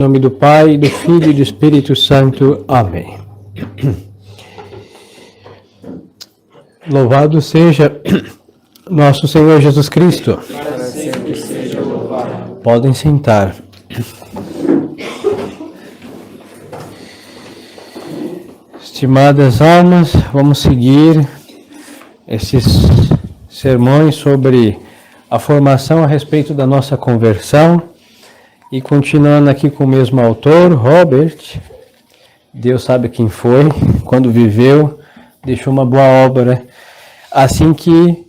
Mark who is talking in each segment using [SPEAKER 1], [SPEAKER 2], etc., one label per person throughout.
[SPEAKER 1] Em nome do Pai, do Filho e do Espírito Santo. Amém. Louvado seja nosso Senhor Jesus Cristo.
[SPEAKER 2] Para sempre seja louvado.
[SPEAKER 1] Podem sentar. Estimadas almas, vamos seguir esses sermões sobre a formação a respeito da nossa conversão. E continuando aqui com o mesmo autor, Robert, Deus sabe quem foi, quando viveu, deixou uma boa obra. Assim que,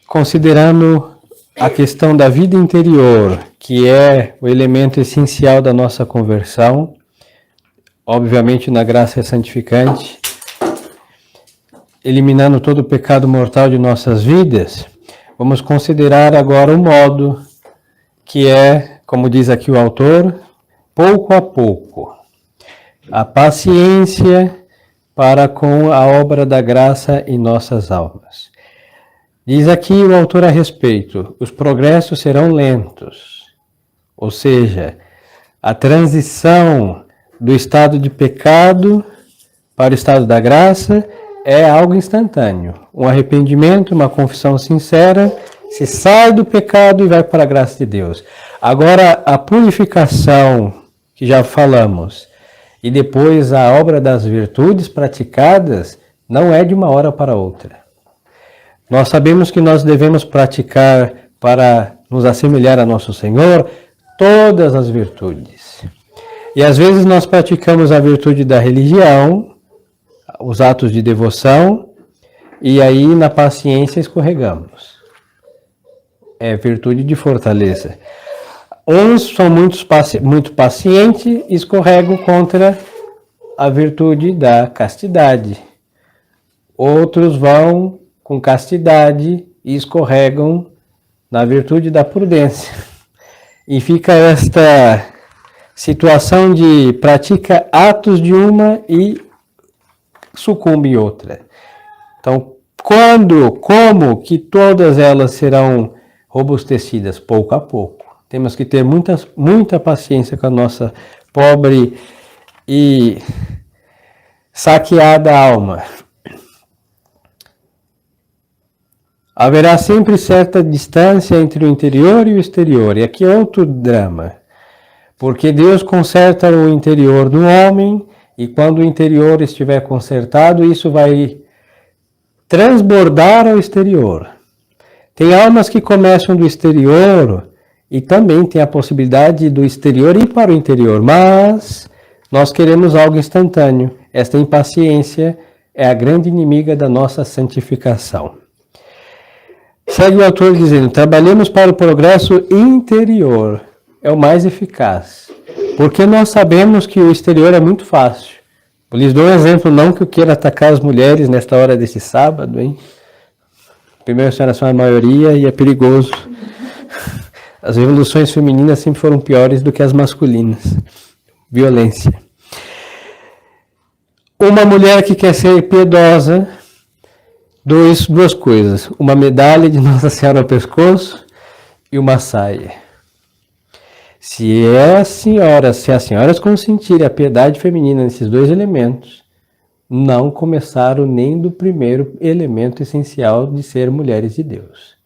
[SPEAKER 1] considerando a questão da vida interior, que é o elemento essencial da nossa conversão, obviamente na graça santificante, eliminando todo o pecado mortal de nossas vidas, vamos considerar agora o modo que é, como diz aqui o autor, pouco a pouco, a paciência para com a obra da graça em nossas almas. Diz aqui o autor a respeito, os progressos serão lentos, ou seja, a transição do estado de pecado para o estado da graça é algo instantâneo. Um arrependimento, uma confissão sincera, se sai do pecado e vai para a graça de Deus. Agora, a purificação, que já falamos, e depois a obra das virtudes praticadas, não é de uma hora para outra. Nós sabemos que nós devemos praticar para nos assemelhar a nosso Senhor todas as virtudes. E às vezes nós praticamos a virtude da religião, os atos de devoção, e aí na paciência escorregamos. É virtude de fortaleza. Uns são muito pacientes e escorregam contra a virtude da castidade. Outros vão com castidade e escorregam na virtude da prudência. E fica esta situação de pratica atos de uma e sucumbe em outra. Então, como que todas elas serão robustecidas? Pouco a pouco. Temos que ter muita paciência com a nossa pobre e saqueada alma. Haverá sempre certa distância entre o interior e o exterior. E aqui é outro drama. Porque Deus conserta o interior do homem e quando o interior estiver consertado, isso vai transbordar ao exterior. Tem almas que começam do exterior e também tem a possibilidade do exterior ir para o interior, mas nós queremos algo instantâneo. Esta impaciência é a grande inimiga da nossa santificação. Segue o autor dizendo, trabalhemos para o progresso interior, é o mais eficaz, porque nós sabemos que o exterior é muito fácil. Eu lhes dou um exemplo, não que eu queira atacar as mulheres nesta hora desse sábado, hein? Primeiro, as senhoras são a maioria e é perigoso. As revoluções femininas sempre foram piores do que as masculinas. Violência. Uma mulher que quer ser piedosa, duas coisas. Uma medalha de Nossa Senhora ao pescoço e uma saia. Se as senhoras consentirem a piedade feminina nesses dois elementos, não começaram nem do primeiro elemento essencial de ser mulheres de Deus.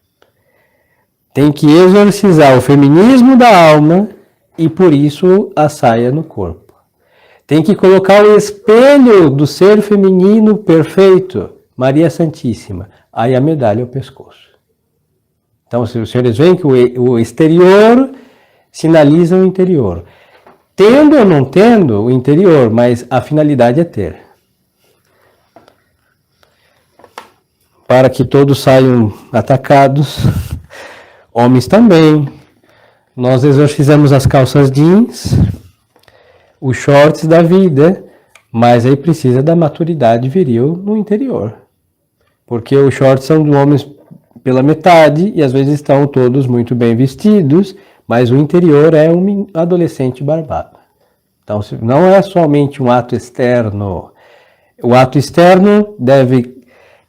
[SPEAKER 1] Tem que exorcizar o feminismo da alma e por isso a saia no corpo. Tem que colocar o espelho do ser feminino perfeito, Maria Santíssima, aí a medalha ao pescoço. Então, se os senhores veem que o exterior sinaliza o interior. Tendo ou não tendo o interior, mas a finalidade é ter. Para que todos saiam atacados, homens também. Nós exorcizamos as calças jeans, os shorts da vida, mas aí precisa da maturidade viril no interior. Porque os shorts são de homens pela metade e às vezes estão todos muito bem vestidos, mas o interior é um adolescente barbado. Então não é somente um ato externo. O ato externo deve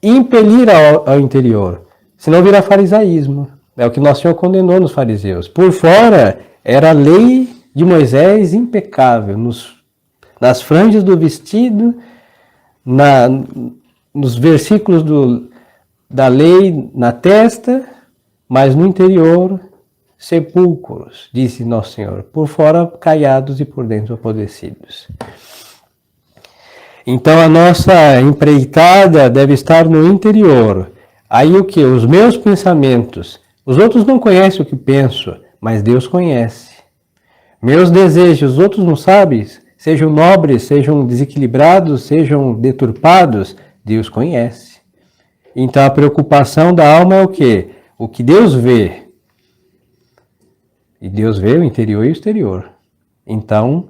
[SPEAKER 1] impelir ao interior, senão vira farisaísmo. É o que Nosso Senhor condenou nos fariseus. Por fora era a lei de Moisés impecável, nas franjas do vestido, nos versículos da lei na testa, mas no interior, sepulcros, disse Nosso Senhor, por fora caiados e por dentro apodrecidos. Então a nossa empreitada deve estar no interior. Aí o que? Os meus pensamentos. Os outros não conhecem o que penso, mas Deus conhece. Meus desejos, os outros não sabem, sejam nobres, sejam desequilibrados, sejam deturpados, Deus conhece. Então a preocupação da alma é o quê? O que Deus vê. E Deus vê o interior e o exterior. Então,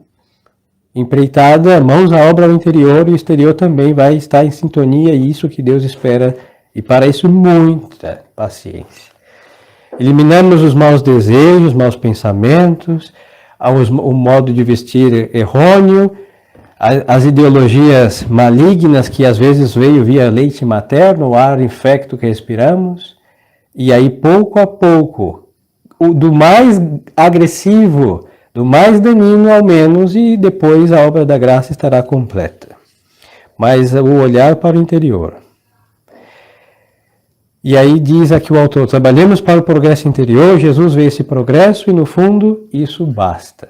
[SPEAKER 1] empreitada, mãos à obra ao interior, e o exterior também vai estar em sintonia, e isso que Deus espera, e para isso muita paciência. Eliminamos os maus desejos, maus pensamentos, o modo de vestir errôneo, as ideologias malignas que às vezes veio via leite materno, o ar infecto que respiramos, e aí pouco a pouco, do mais agressivo, do mais danino ao menos, e depois a obra da graça estará completa. Mas o olhar para o interior. E aí diz aqui o autor, trabalhemos para o progresso interior, Jesus vê esse progresso e no fundo isso basta.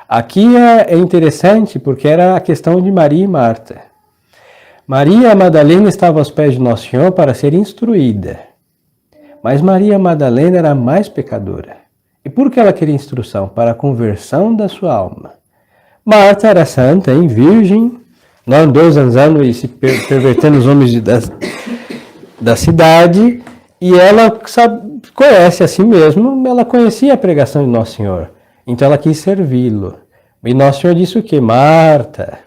[SPEAKER 1] Aqui é interessante porque era a questão de Maria e Marta. Maria Madalena estava aos pés de Nosso Senhor para ser instruída. Mas Maria Madalena era a mais pecadora. E por que ela queria instrução? Para a conversão da sua alma. Marta era santa, virgem, não andou andando e se pervertendo os homens da cidade, e ela conhece a si mesma, ela conhecia a pregação de Nosso Senhor. Então ela quis servi-lo. E Nosso Senhor disse o quê? Marta,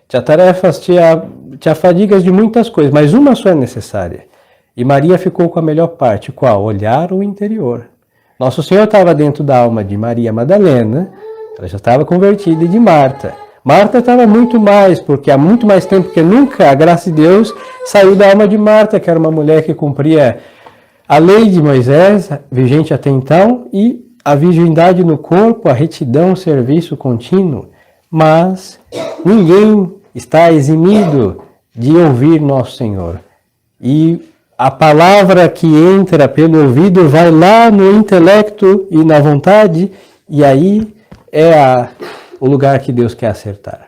[SPEAKER 1] te atarefas, te afadigas de muitas coisas, mas uma só é necessária. E Maria ficou com a melhor parte, qual? Olhar o interior. Nosso Senhor estava dentro da alma de Maria Madalena, ela já estava convertida, e de Marta. Marta estava muito mais, porque há muito mais tempo que nunca a graça de Deus saiu da alma de Marta, que era uma mulher que cumpria a lei de Moisés, vigente até então, e a virgindade no corpo, a retidão, o serviço contínuo. Mas ninguém está eximido de ouvir Nosso Senhor. E a palavra que entra pelo ouvido vai lá no intelecto e na vontade, e aí é o lugar que Deus quer acertar.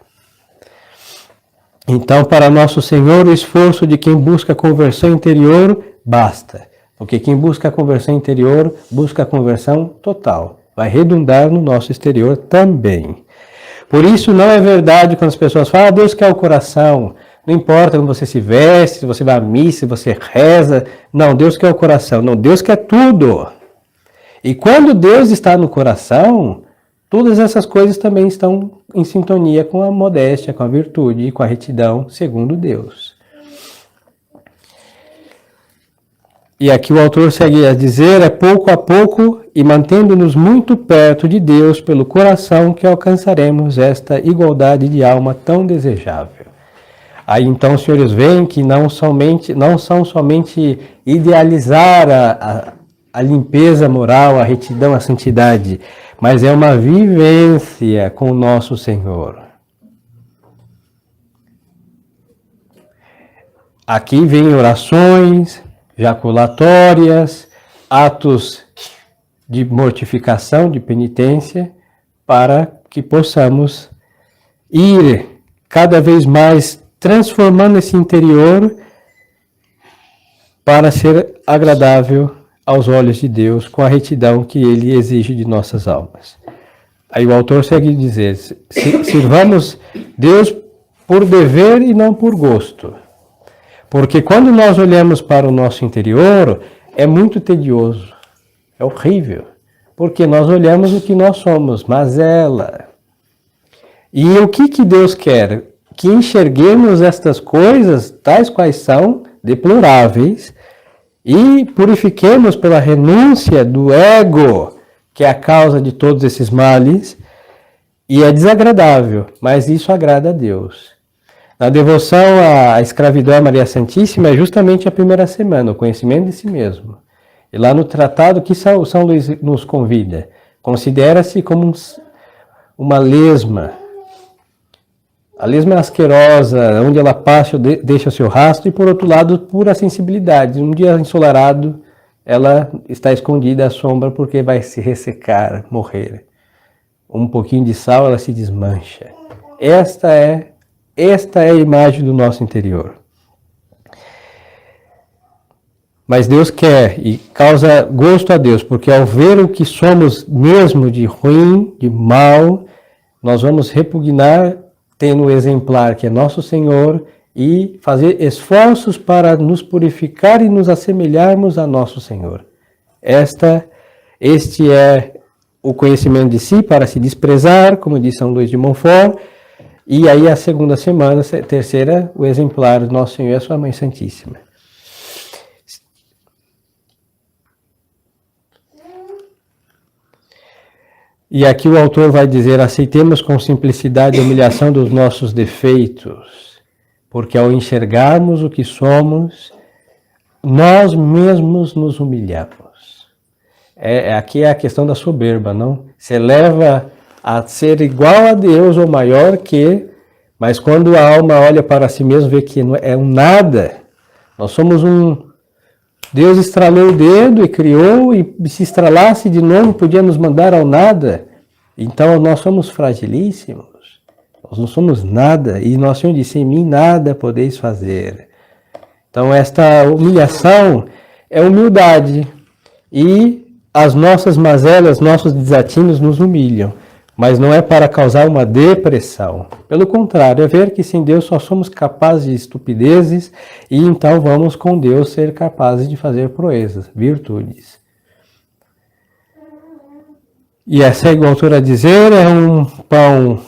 [SPEAKER 1] Então, para Nosso Senhor, o esforço de quem busca a conversão interior basta. Porque quem busca a conversão interior, busca a conversão total. Vai redundar no nosso exterior também. Por isso, não é verdade quando as pessoas falam, Deus quer o coração. Não importa como você se veste, se você vai à missa, se você reza. Não, Deus quer o coração. Não, Deus quer tudo. E quando Deus está no coração, todas essas coisas também estão em sintonia com a modéstia, com a virtude e com a retidão, segundo Deus. E aqui o autor segue a dizer, é pouco a pouco e mantendo-nos muito perto de Deus pelo coração que alcançaremos esta igualdade de alma tão desejável. Aí então os senhores veem que não são somente idealizar a limpeza moral, a retidão, a santidade, mas é uma vivência com o nosso Senhor. Aqui vem orações, jaculatórias, atos de mortificação, de penitência, para que possamos ir cada vez mais transformando esse interior para ser agradável aos olhos de Deus, com a retidão que Ele exige de nossas almas. Aí o autor segue a dizer, sirvamos Deus por dever e não por gosto. Porque quando nós olhamos para o nosso interior, é muito tedioso, é horrível. Porque nós olhamos o que nós somos, mazela. E o que Deus quer? Que enxerguemos estas coisas, tais quais são, deploráveis, e purifiquemos pela renúncia do ego, que é a causa de todos esses males, e é desagradável, mas isso agrada a Deus. Na devoção à escravidão à Maria Santíssima é justamente a primeira semana, o conhecimento de si mesmo. E lá no tratado que São Luís nos convida, Considera-se como uma lesma. A lesma é asquerosa, onde ela passa, deixa o seu rastro, e por outro lado, pura sensibilidade. Um dia ensolarado, ela está escondida à sombra porque vai se ressecar, morrer. Um pouquinho de sal, ela se desmancha. Esta é a imagem do nosso interior. Mas Deus quer e causa gosto a Deus, porque ao ver o que somos mesmo de ruim, de mal, nós vamos repugnar tendo o exemplar que é nosso Senhor e fazer esforços para nos purificar e nos assemelharmos a nosso Senhor. Este é o conhecimento de si para se desprezar, como diz São Luís de Montfort, e aí a segunda semana, terceira, o exemplar do nosso Senhor e a sua Mãe Santíssima. E aqui o autor vai dizer: aceitemos com simplicidade a humilhação dos nossos defeitos, porque ao enxergarmos o que somos, nós mesmos nos humilhamos. Aqui é a questão da soberba, não? Se eleva a ser igual a Deus ou maior que, mas quando a alma olha para si mesmo, vê que é um nada. Nós somos Deus estralou o dedo e criou, e se estralasse de novo, podia nos mandar ao nada. Então nós somos fragilíssimos, nós não somos nada, e nosso Senhor disse: em mim nada podeis fazer. Então esta humilhação é humildade, e as nossas mazelas, nossos desatinos nos humilham, mas não é para causar uma depressão. Pelo contrário, é ver que sem Deus só somos capazes de estupidezes, e então vamos com Deus ser capazes de fazer proezas, virtudes. E segue o autor a dizer, pão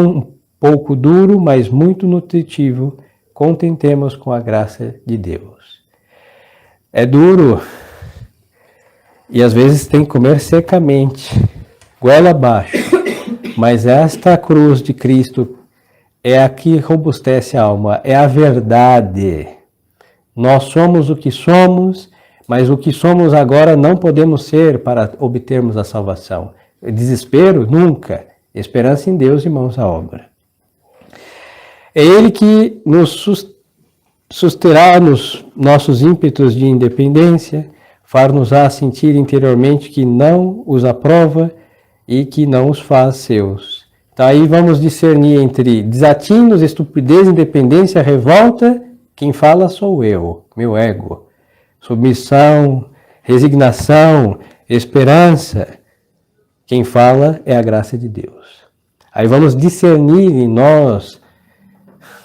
[SPEAKER 1] um pouco duro, mas muito nutritivo, contentemos com a graça de Deus. É duro, e às vezes tem que comer secamente, goela abaixo, mas esta cruz de Cristo é a que robustece a alma, é a verdade. Nós somos o que somos, mas o que somos agora não podemos ser para obtermos a salvação. Desespero? Nunca. Esperança em Deus e mãos à obra. É Ele que nos susterá nos nossos ímpetos de independência, far-nos-á sentir interiormente que não os aprova e que não os faz seus. Então aí vamos discernir entre desatinos, estupidez, independência, revolta. Quem fala sou eu, meu ego. Submissão, resignação, esperança. Quem fala é a graça de Deus. Aí vamos discernir em nós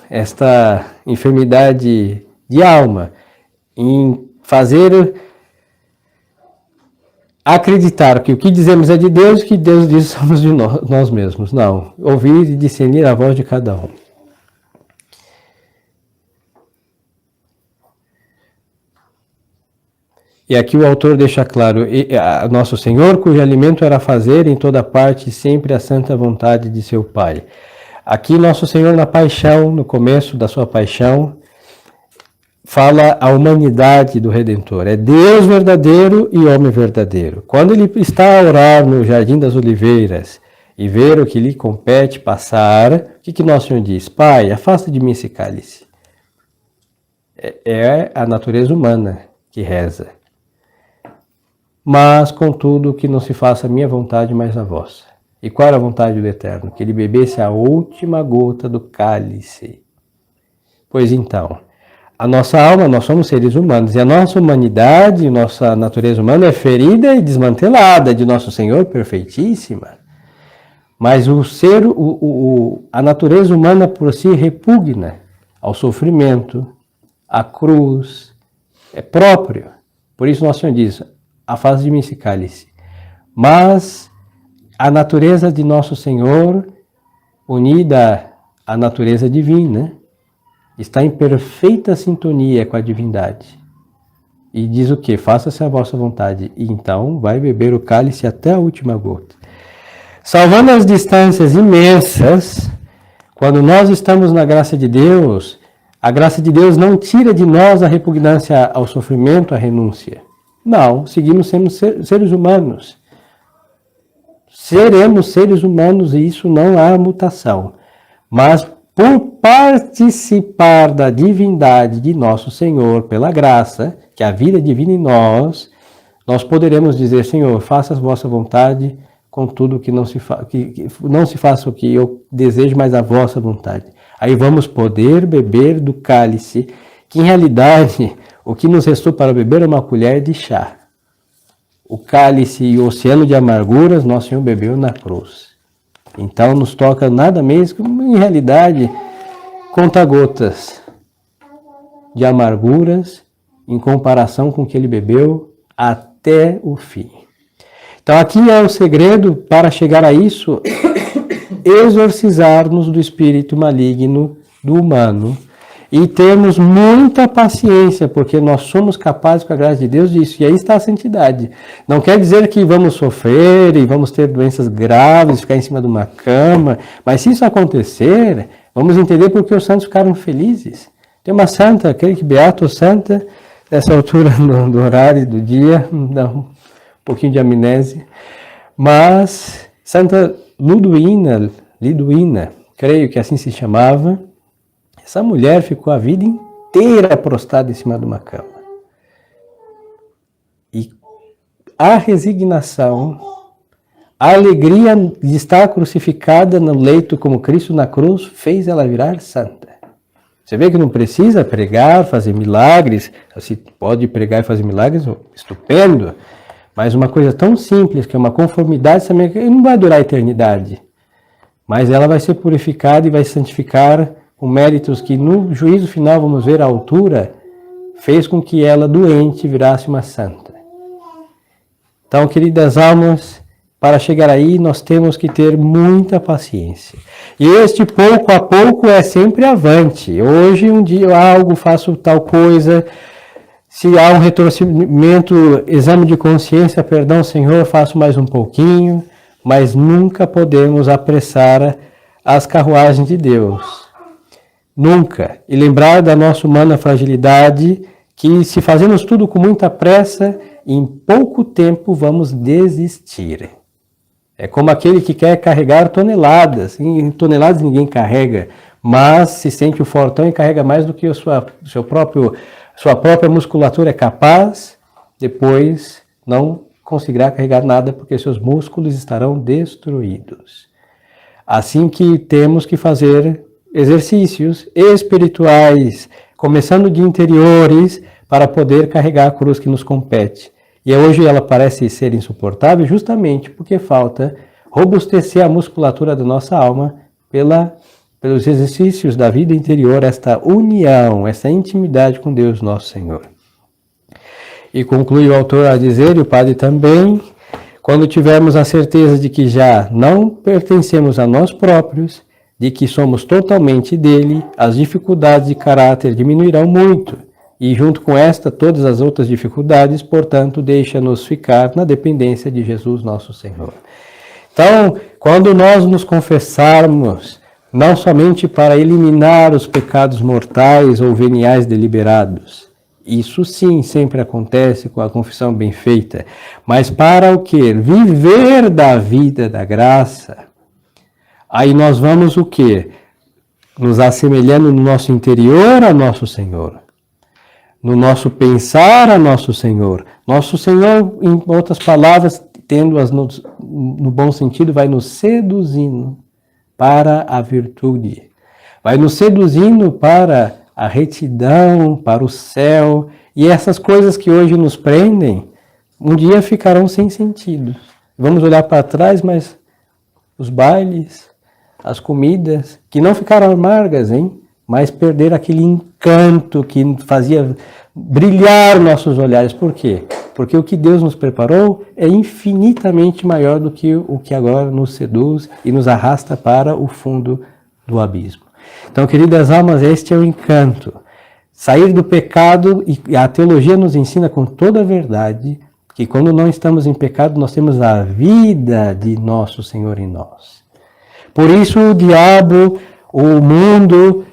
[SPEAKER 1] esta enfermidade de alma, em fazer acreditar que o que dizemos é de Deus, que Deus diz somos de nós mesmos. Não, ouvir e discernir a voz de cada um. E aqui o autor deixa claro, nosso Senhor, cujo alimento era fazer em toda parte sempre a santa vontade de seu Pai. Aqui nosso Senhor na paixão, no começo da sua paixão, fala a humanidade do Redentor. É Deus verdadeiro e homem verdadeiro. Quando ele está a orar no Jardim das Oliveiras e ver o que lhe compete passar, o que nosso Senhor diz? Pai, afasta de mim esse cálice. É a natureza humana que reza. Mas, contudo, que não se faça a minha vontade, mas a vossa. E qual era a vontade do Eterno? Que ele bebesse a última gota do cálice. Pois então, a nossa alma, nós somos seres humanos, e a nossa humanidade, nossa natureza humana é ferida e desmantelada de nosso Senhor perfeitíssima. Mas a natureza humana por si repugna ao sofrimento, à cruz, é próprio. Por isso nosso Senhor diz: afasta de mim esse cálice. Mas a natureza de nosso Senhor, unida à natureza divina, está em perfeita sintonia com a divindade. E diz o quê? Faça-se a vossa vontade. E então vai beber o cálice até a última gota. Salvando as distâncias imensas, quando nós estamos na graça de Deus, a graça de Deus não tira de nós a repugnância ao sofrimento, a renúncia. Não, seguimos sendo seres humanos. seremos seres humanos e isso não há mutação. Mas por participar da divindade de nosso Senhor, pela graça, que a vida divina em nós poderemos dizer, Senhor, faça a vossa vontade, contudo que não se faça o que eu desejo, mas a vossa vontade. Aí vamos poder beber do cálice, que em realidade o que nos restou para beber é uma colher de chá. O cálice e o oceano de amarguras nosso Senhor bebeu na cruz. Então nos toca nada menos que, em realidade, conta-gotas de amarguras em comparação com o que ele bebeu até o fim. Então aqui é o segredo para chegar a isso, exorcizar-nos do espírito maligno do humano e termos muita paciência, porque nós somos capazes, com a graça de Deus, disso. E aí está a santidade. Não quer dizer que vamos sofrer e vamos ter doenças graves, ficar em cima de uma cama, mas se isso acontecer, vamos entender porque os santos ficaram felizes. Tem uma santa, aquele que beato santa, nessa altura do horário do dia, dá um pouquinho de amnésia, mas Santa Liduína, creio que assim se chamava. Essa mulher ficou a vida inteira prostrada em cima de uma cama. E a resignação, a alegria de estar crucificada no leito como Cristo na cruz, fez ela virar santa. Você vê que não precisa pregar, fazer milagres. Se pode pregar e fazer milagres, estupendo. Mas uma coisa tão simples, que é uma conformidade, também não vai durar a eternidade. Mas ela vai ser purificada e vai santificar com méritos que no juízo final, vamos ver a altura, fez com que ela, doente, virasse uma santa. Então, queridas almas, para chegar aí, nós temos que ter muita paciência. E este pouco a pouco é sempre avante. Hoje, um dia, algo, faço tal coisa. Se há um retorcimento, exame de consciência, perdão, Senhor, faço mais um pouquinho. Mas nunca podemos apressar as carruagens de Deus. Nunca. E lembrar da nossa humana fragilidade, que se fazemos tudo com muita pressa, em pouco tempo vamos desistir. É como aquele que quer carregar toneladas. Em toneladas ninguém carrega, mas se sente o fortão e carrega mais do que a sua própria musculatura é capaz, depois não conseguirá carregar nada porque seus músculos estarão destruídos. Assim que temos que fazer exercícios espirituais, começando de interiores, para poder carregar a cruz que nos compete. E hoje ela parece ser insuportável justamente porque falta robustecer a musculatura da nossa alma pelos exercícios da vida interior, esta união, essa intimidade com Deus nosso Senhor. E conclui o autor a dizer, e o padre também, quando tivermos a certeza de que já não pertencemos a nós próprios, de que somos totalmente dele, as dificuldades de caráter diminuirão muito, e junto com esta, todas as outras dificuldades, portanto, deixa-nos ficar na dependência de Jesus nosso Senhor. Então, quando nós nos confessarmos, não somente para eliminar os pecados mortais ou veniais deliberados, isso sim sempre acontece com a confissão bem feita, mas para o quê? Viver da vida da graça. Aí nós vamos o quê? Nos assemelhando no nosso interior a nosso Senhor. No nosso pensar a nosso Senhor. Nosso Senhor, em outras palavras, tendo-as no bom sentido, vai nos seduzindo para a virtude. Vai nos seduzindo para a retidão, para o céu. E essas coisas que hoje nos prendem, um dia ficarão sem sentido. Vamos olhar para trás, mas os bailes, as comidas, que não ficaram amargas, mas perderam aquele encanto que fazia brilhar nossos olhares. Por quê? Porque o que Deus nos preparou é infinitamente maior do que o que agora nos seduz e nos arrasta para o fundo do abismo. Então, queridas almas, este é o encanto. Sair do pecado, e a teologia nos ensina com toda a verdade que quando não estamos em pecado, nós temos a vida de nosso Senhor em nós. Por isso o diabo, o mundo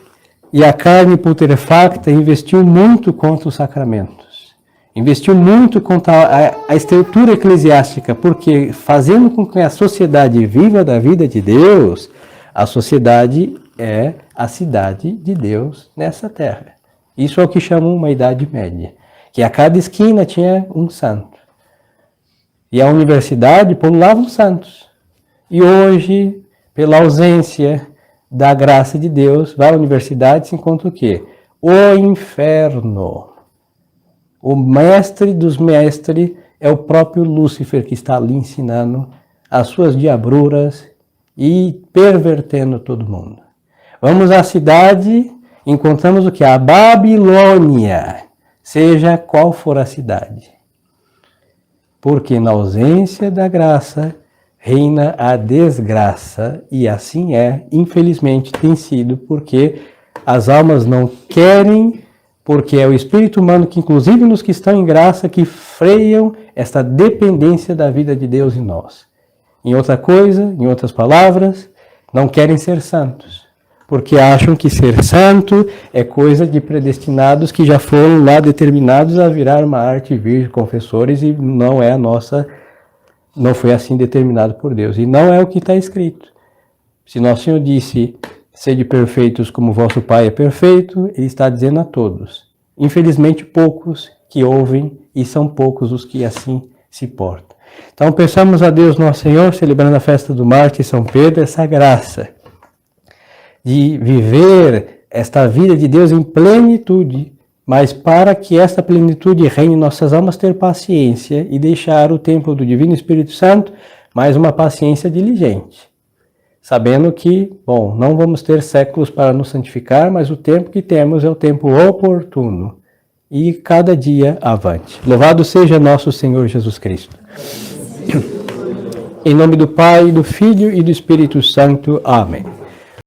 [SPEAKER 1] e a carne putrefacta investiu muito contra os sacramentos. investiu muito contra a estrutura eclesiástica, porque fazendo com que a sociedade viva da vida de Deus, a sociedade é a cidade de Deus nessa terra. Isso é o que chamam uma Idade Média, que a cada esquina tinha um santo. E a universidade pululava os santos. E hoje, pela ausência da graça de Deus, vai à universidade e se encontra o quê? O inferno. O mestre dos mestres é o próprio Lúcifer que está ali ensinando as suas diabruras e pervertendo todo mundo. Vamos à cidade, encontramos o que? A Babilônia, seja qual for a cidade. Porque na ausência da graça reina a desgraça, e assim é, infelizmente tem sido, porque as almas não querem, porque é o espírito humano que, inclusive nos que estão em graça, que freiam esta dependência da vida de Deus em nós. Em outra coisa, em outras palavras, não querem ser santos, porque acham que ser santo é coisa de predestinados que já foram lá determinados a virar uma arte virgem, confessores, e não é a nossa, não foi assim determinado por Deus. E não é o que está escrito. Se Nosso Senhor disse, sede perfeitos como vosso Pai é perfeito, Ele está dizendo a todos. Infelizmente, poucos que ouvem, e são poucos os que assim se portam. Então, peçamos a Deus Nosso Senhor, celebrando a festa do Mártir São Pedro, essa graça de viver esta vida de Deus em plenitude, mas para que esta plenitude reine em nossas almas, ter paciência e deixar o templo do Divino Espírito Santo, mais uma paciência diligente. Sabendo que, bom, não vamos ter séculos para nos santificar, mas o tempo que temos é o tempo oportuno. E cada dia avante. Louvado seja nosso Senhor Jesus Cristo. Em nome do Pai, do Filho e do Espírito Santo. Amém.